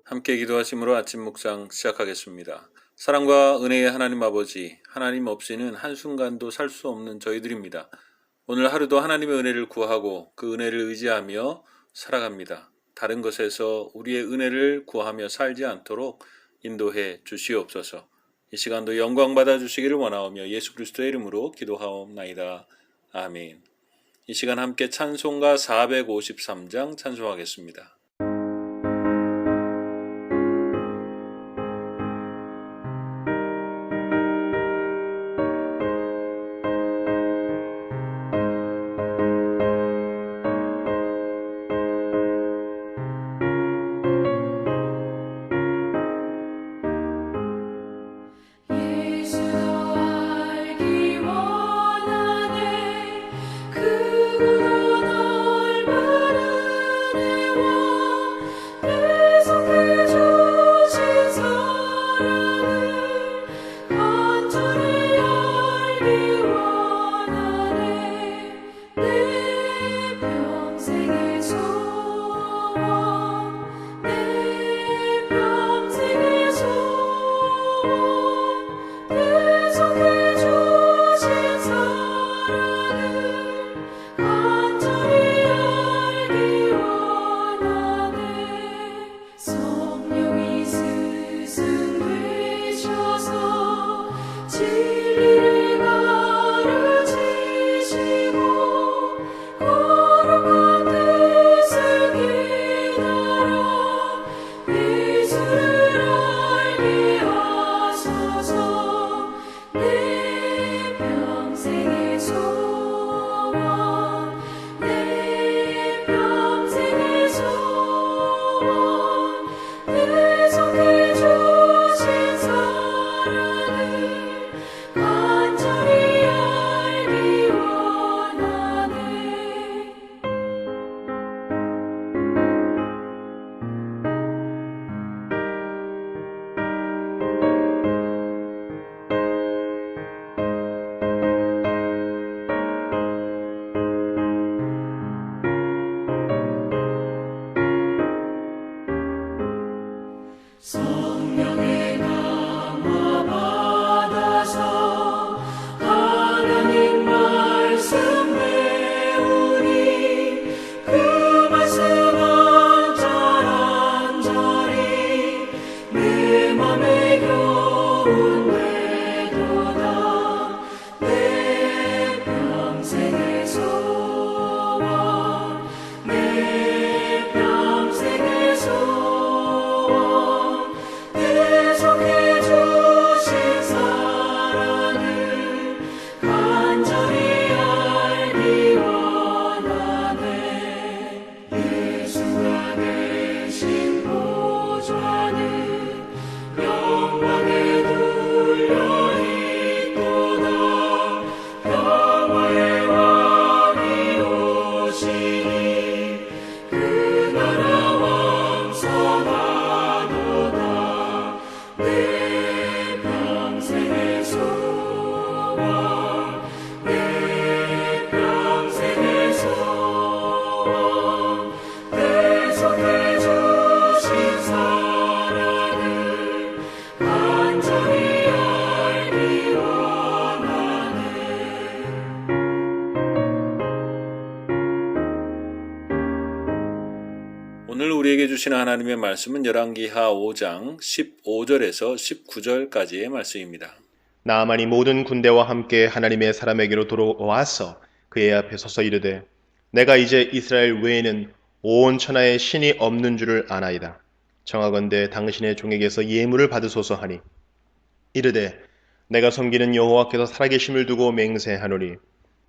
함께 기도하심으로 아침 묵상 시작하겠습니다. 사랑과 은혜의 하나님 아버지, 하나님 없이는 한순간도 살 수 없는 저희들입니다. 오늘 하루도 하나님의 은혜를 구하고 그 은혜를 의지하며 살아갑니다. 다른 것에서 우리의 은혜를 구하며 살지 않도록 인도해 주시옵소서. 이 시간도 영광 받아 주시기를 원하오며 예수 그리스도의 이름으로 기도하옵나이다. 아멘. 이 시간 함께 찬송가 453장 찬송하겠습니다. 오늘 우리에게 주시는 하나님의 말씀은 열왕기하 5장 15절에서 19절까지의 말씀입니다. 나아만이 모든 군대와 함께 하나님의 사람에게로 돌아와서 그의 앞에 서서 이르되 내가 이제 이스라엘 외에는 온 천하에 신이 없는 줄을 아나이다. 청하건대 당신의 종에게서 예물을 받으소서 하니 이르되 내가 섬기는 여호와께서 살아계심을 두고 맹세하노니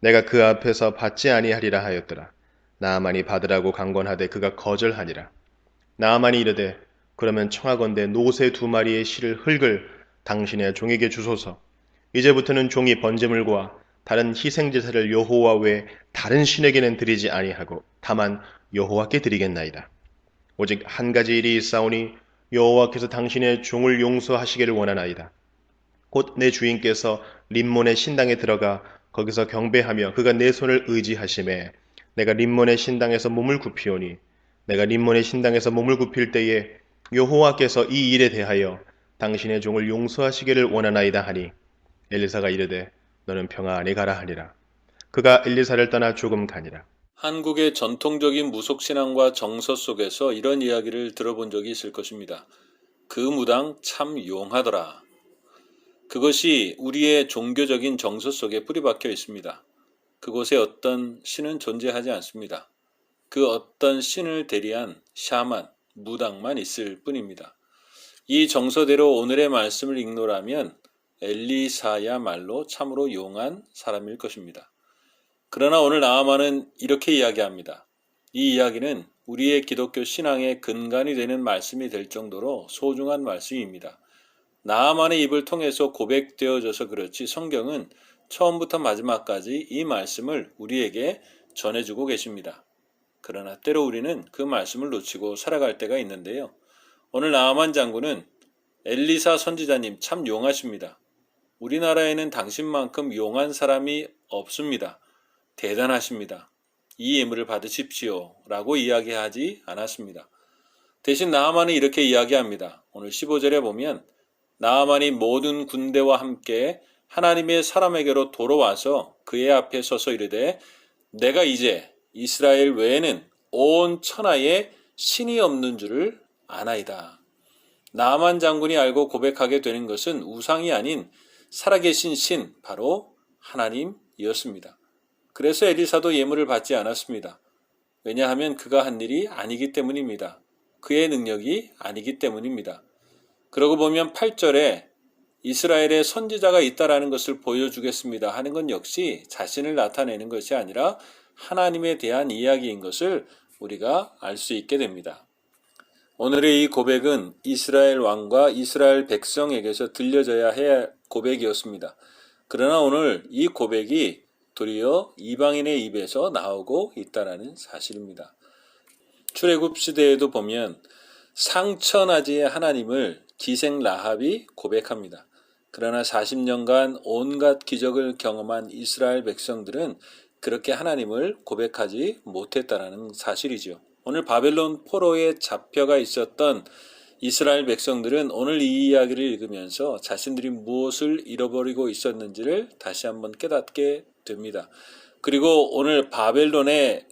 내가 그 앞에서 받지 아니하리라 하였더라. 나아만이 받으라고 강권하되 그가 거절하니라. 나아만이 이르되 그러면 청하건대 노새 2마리의 실을 흙을 당신의 종에게 주소서. 이제부터는 종이 번제물과 다른 희생제사를 여호와 외 다른 신에게는 드리지 아니하고 다만 여호와께 드리겠나이다. 오직 한 가지 일이 있사오니 여호와께서 당신의 종을 용서하시기를 원하나이다. 곧 내 주인께서 림몬의 신당에 들어가 거기서 경배하며 그가 내 손을 의지하심에 내가 림몬의 신당에서 몸을 굽히오니 내가 림몬의 신당에서 몸을 굽힐 때에 여호와께서 이 일에 대하여 당신의 종을 용서하시기를 원하나이다 하니 엘리사가 이르되 너는 평안히 가라 하니라. 그가 엘리사를 떠나 조금 가니라. 한국의 전통적인 무속신앙과 정서 속에서 이런 이야기를 들어본 적이 있을 것입니다. 그 무당 참 용하더라. 그것이 우리의 종교적인 정서 속에 뿌리박혀 있습니다. 그곳에 어떤 신은 존재하지 않습니다. 그 어떤 신을 대리한 샤만, 무당만 있을 뿐입니다. 이 정서대로 오늘의 말씀을 읽노라면 엘리사야말로 참으로 용한 사람일 것입니다. 그러나 오늘 나아만은 이렇게 이야기합니다. 이 이야기는 우리의 기독교 신앙의 근간이 되는 말씀이 될 정도로 소중한 말씀입니다. 나아만의 입을 통해서 고백되어져서 그렇지 성경은 처음부터 마지막까지 이 말씀을 우리에게 전해주고 계십니다. 그러나 때로 우리는 그 말씀을 놓치고 살아갈 때가 있는데요. 오늘 나아만 장군은 엘리사 선지자님 참 용하십니다. 우리나라에는 당신만큼 용한 사람이 없습니다. 대단하십니다. 이 예물을 받으십시오 라고 이야기하지 않았습니다. 대신 나아만은 이렇게 이야기합니다. 오늘 15절에 보면 나아만이 모든 군대와 함께 하나님의 사람에게로 돌아와서 그의 앞에 서서 이르되 내가 이제 이스라엘 외에는 온 천하에 신이 없는 줄을 아나이다. 나아만 장군이 알고 고백하게 되는 것은 우상이 아닌 살아계신 신, 바로 하나님이었습니다. 그래서 엘리사도 예물을 받지 않았습니다. 왜냐하면 그가 한 일이 아니기 때문입니다. 그의 능력이 아니기 때문입니다. 그러고 보면 8절에 이스라엘에 선지자가 있다라는 것을 보여주겠습니다 하는 건 역시 자신을 나타내는 것이 아니라 하나님에 대한 이야기인 것을 우리가 알 수 있게 됩니다. 오늘의 이 고백은 이스라엘 왕과 이스라엘 백성에게서 들려져야 할 고백이었습니다. 그러나 오늘 이 고백이 도리어 이방인의 입에서 나오고 있다는 사실입니다. 출애굽 시대에도 보면 상천하지의 하나님을 기생 라합이 고백합니다. 그러나 40년간 온갖 기적을 경험한 이스라엘 백성들은 그렇게 하나님을 고백하지 못했다는 사실이죠. 오늘 바벨론 포로에 잡혀가 있었던 이스라엘 백성들은 오늘 이 이야기를 읽으면서 자신들이 무엇을 잃어버리고 있었는지를 다시 한번 깨닫게 됩니다. 그리고 오늘 바벨론에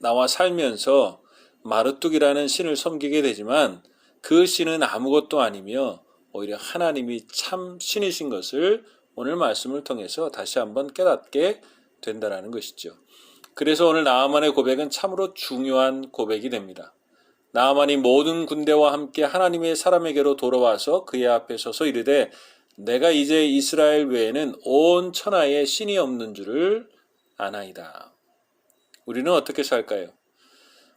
나와 살면서 마르뚝이라는 신을 섬기게 되지만 그 신은 아무것도 아니며 오히려 하나님이 참 신이신 것을 오늘 말씀을 통해서 다시 한번 깨닫게 된다는 것이죠. 그래서 오늘 나아만의 고백은 참으로 중요한 고백이 됩니다. 나아만이 모든 군대와 함께 하나님의 사람에게로 돌아와서 그의 앞에 서서 이르되 내가 이제 이스라엘 외에는 온 천하에 신이 없는 줄을 아나이다. 우리는 어떻게 살까요?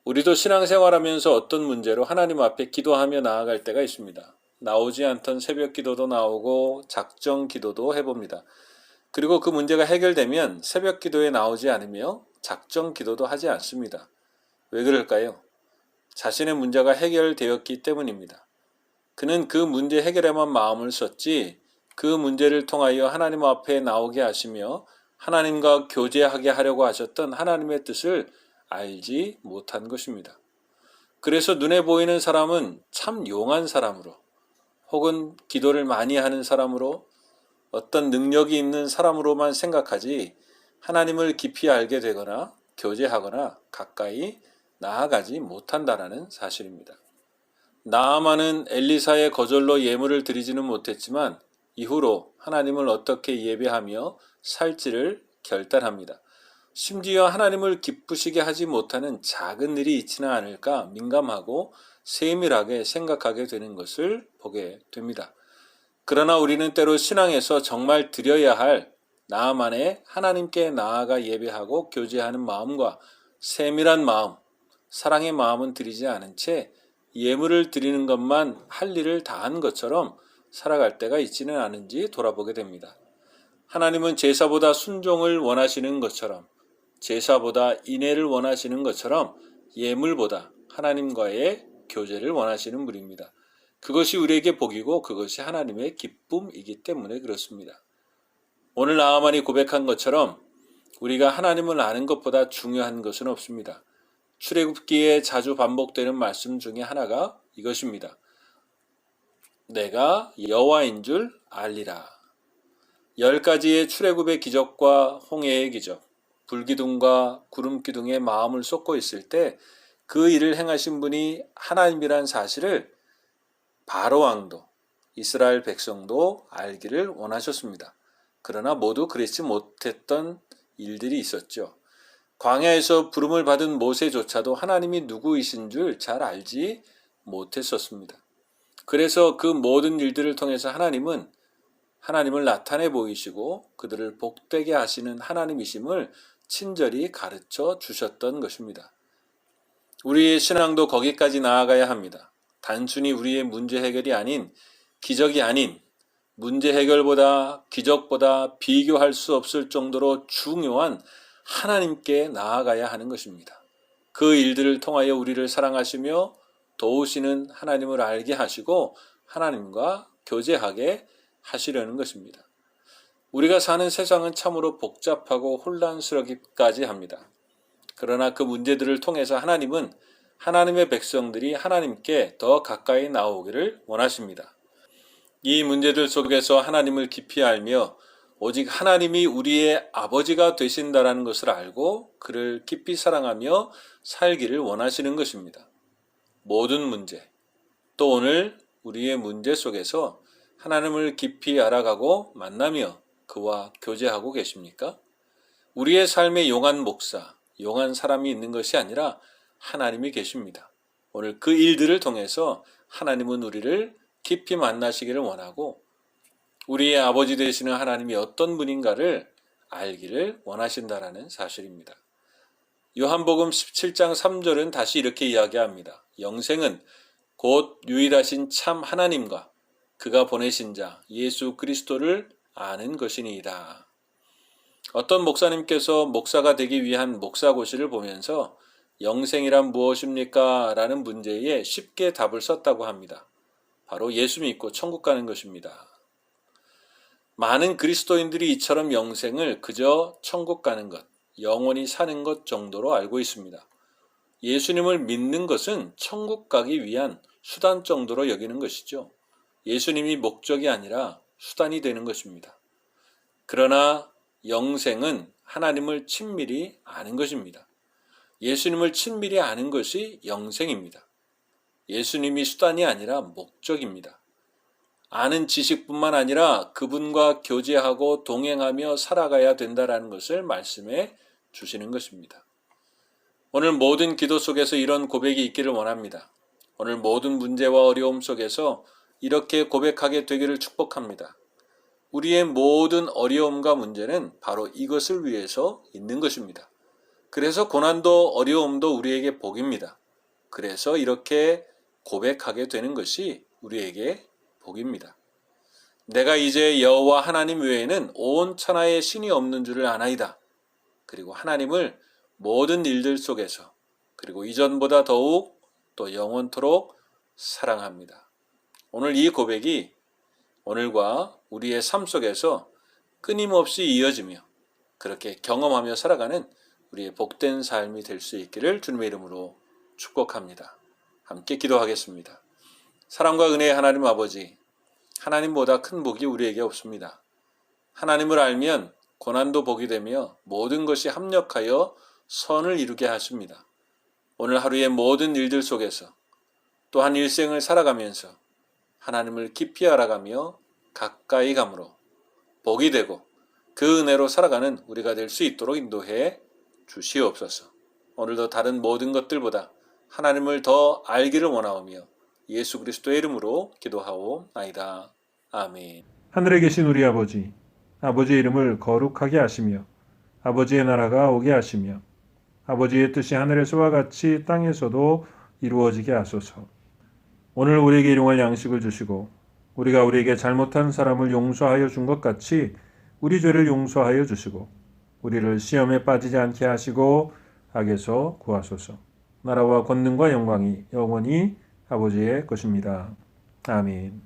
우리도 신앙생활하면서 어떤 문제로 하나님 앞에 기도하며 나아갈 때가 있습니다. 나오지 않던 새벽 기도도 나오고 작정 기도도 해봅니다. 그리고 그 문제가 해결되면 새벽 기도에 나오지 않으며 작정 기도도 하지 않습니다. 왜 그럴까요? 자신의 문제가 해결되었기 때문입니다. 그는 그 문제 해결에만 마음을 썼지 그 문제를 통하여 하나님 앞에 나오게 하시며 하나님과 교제하게 하려고 하셨던 하나님의 뜻을 알지 못한 것입니다. 그래서 눈에 보이는 사람은 참 용한 사람으로 혹은 기도를 많이 하는 사람으로 어떤 능력이 있는 사람으로만 생각하지 하나님을 깊이 알게 되거나 교제하거나 가까이 나아가지 못한다는 사실입니다. 나아만은 엘리사의 거절로 예물을 드리지는 못했지만 이후로 하나님을 어떻게 예배하며 살지를 결단합니다. 심지어 하나님을 기쁘시게 하지 못하는 작은 일이 있지는 않을까 민감하고 세밀하게 생각하게 되는 것을 보게 됩니다. 그러나 우리는 때로 신앙에서 정말 드려야 할 나아만의 하나님께 나아가 예배하고 교제하는 마음과 세밀한 마음, 사랑의 마음은 드리지 않은 채 예물을 드리는 것만 할 일을 다한 것처럼 살아갈 때가 있지는 않은지 돌아보게 됩니다. 하나님은 제사보다 순종을 원하시는 것처럼 제사보다 인애를 원하시는 것처럼 예물보다 하나님과의 교제를 원하시는 분입니다. 그것이 우리에게 복이고 그것이 하나님의 기쁨이기 때문에 그렇습니다. 오늘 나아만이 고백한 것처럼 우리가 하나님을 아는 것보다 중요한 것은 없습니다. 출애굽기에 자주 반복되는 말씀 중에 하나가 이것입니다. 내가 여호와인 줄 알리라. 10가지의 출애굽의 기적과 홍해의 기적, 불기둥과 구름기둥에 마음을 쏟고 있을 때 그 일을 행하신 분이 하나님이란 사실을 바로 왕도, 이스라엘 백성도 알기를 원하셨습니다. 그러나 모두 그렇지 못했던 일들이 있었죠. 광야에서 부름을 받은 모세조차도 하나님이 누구이신 줄 잘 알지 못했었습니다. 그래서 그 모든 일들을 통해서 하나님은 하나님을 나타내 보이시고 그들을 복되게 하시는 하나님이심을 친절히 가르쳐 주셨던 것입니다. 우리의 신앙도 거기까지 나아가야 합니다. 단순히 우리의 문제 해결이 아닌, 기적이 아닌, 문제 해결보다 기적보다 비교할 수 없을 정도로 중요한 하나님께 나아가야 하는 것입니다. 그 일들을 통하여 우리를 사랑하시며 도우시는 하나님을 알게 하시고 하나님과 교제하게 하시려는 것입니다. 우리가 사는 세상은 참으로 복잡하고 혼란스럽기까지 합니다. 그러나 그 문제들을 통해서 하나님은 하나님의 백성들이 하나님께 더 가까이 나오기를 원하십니다. 이 문제들 속에서 하나님을 깊이 알며 오직 하나님이 우리의 아버지가 되신다라는 것을 알고 그를 깊이 사랑하며 살기를 원하시는 것입니다. 모든 문제, 또 오늘 우리의 문제 속에서 하나님을 깊이 알아가고 만나며 그와 교제하고 계십니까? 우리의 삶에 용한 목사, 용한 사람이 있는 것이 아니라 하나님이 계십니다. 오늘 그 일들을 통해서 하나님은 우리를 깊이 만나시기를 원하고 우리의 아버지 되시는 하나님이 어떤 분인가를 알기를 원하신다라는 사실입니다. 요한복음 17장 3절은 다시 이렇게 이야기합니다. 영생은 곧 유일하신 참 하나님과 그가 보내신 자 예수 그리스도를 아는 것이니이다. 어떤 목사님께서 목사가 되기 위한 목사고시를 보면서 영생이란 무엇입니까? 라는 문제에 쉽게 답을 썼다고 합니다. 바로 예수 믿고 천국 가는 것입니다. 많은 그리스도인들이 이처럼 영생을 그저 천국 가는 것, 영원히 사는 것 정도로 알고 있습니다. 예수님을 믿는 것은 천국 가기 위한 수단 정도로 여기는 것이죠. 예수님이 목적이 아니라 수단이 되는 것입니다. 그러나 영생은 하나님을 친밀히 아는 것입니다. 예수님을 친밀히 아는 것이 영생입니다. 예수님이 수단이 아니라 목적입니다. 아는 지식뿐만 아니라 그분과 교제하고 동행하며 살아가야 된다는 것을 말씀해 주시는 것입니다. 오늘 모든 기도 속에서 이런 고백이 있기를 원합니다. 오늘 모든 문제와 어려움 속에서 이렇게 고백하게 되기를 축복합니다. 우리의 모든 어려움과 문제는 바로 이것을 위해서 있는 것입니다. 그래서 고난도 어려움도 우리에게 복입니다. 그래서 이렇게 고백하게 되는 것이 우리에게 복입니다. 내가 이제 여호와 하나님 외에는 온 천하에 신이 없는 줄을 아나이다. 그리고 하나님을 모든 일들 속에서 그리고 이전보다 더욱 또 영원토록 사랑합니다. 오늘 이 고백이 오늘과 우리의 삶 속에서 끊임없이 이어지며 그렇게 경험하며 살아가는 우리의 복된 삶이 될 수 있기를 주님의 이름으로 축복합니다. 함께 기도하겠습니다. 사랑과 은혜의 하나님 아버지, 하나님보다 큰 복이 우리에게 없습니다. 하나님을 알면 고난도 복이 되며 모든 것이 합력하여 선을 이루게 하십니다. 오늘 하루의 모든 일들 속에서 또한 일생을 살아가면서 하나님을 깊이 알아가며 가까이 감으로 복이 되고 그 은혜로 살아가는 우리가 될 수 있도록 인도해 주시옵소서. 오늘도 다른 모든 것들보다 하나님을 더 알기를 원하오며 예수 그리스도의 이름으로 기도하오나이다. 아멘. 하늘에 계신 우리 아버지, 아버지의 이름을 거룩하게 하시며 아버지의 나라가 오게 하시며 아버지의 뜻이 하늘에서와 같이 땅에서도 이루어지게 하소서. 오늘 우리에게 일용할 양식을 주시고 우리가 우리에게 잘못한 사람을 용서하여 준 것 같이 우리 죄를 용서하여 주시고 우리를 시험에 빠지지 않게 하시고 악에서 구하소서. 나라와 권능과 영광이 영원히 아버지의 것입니다. 아멘.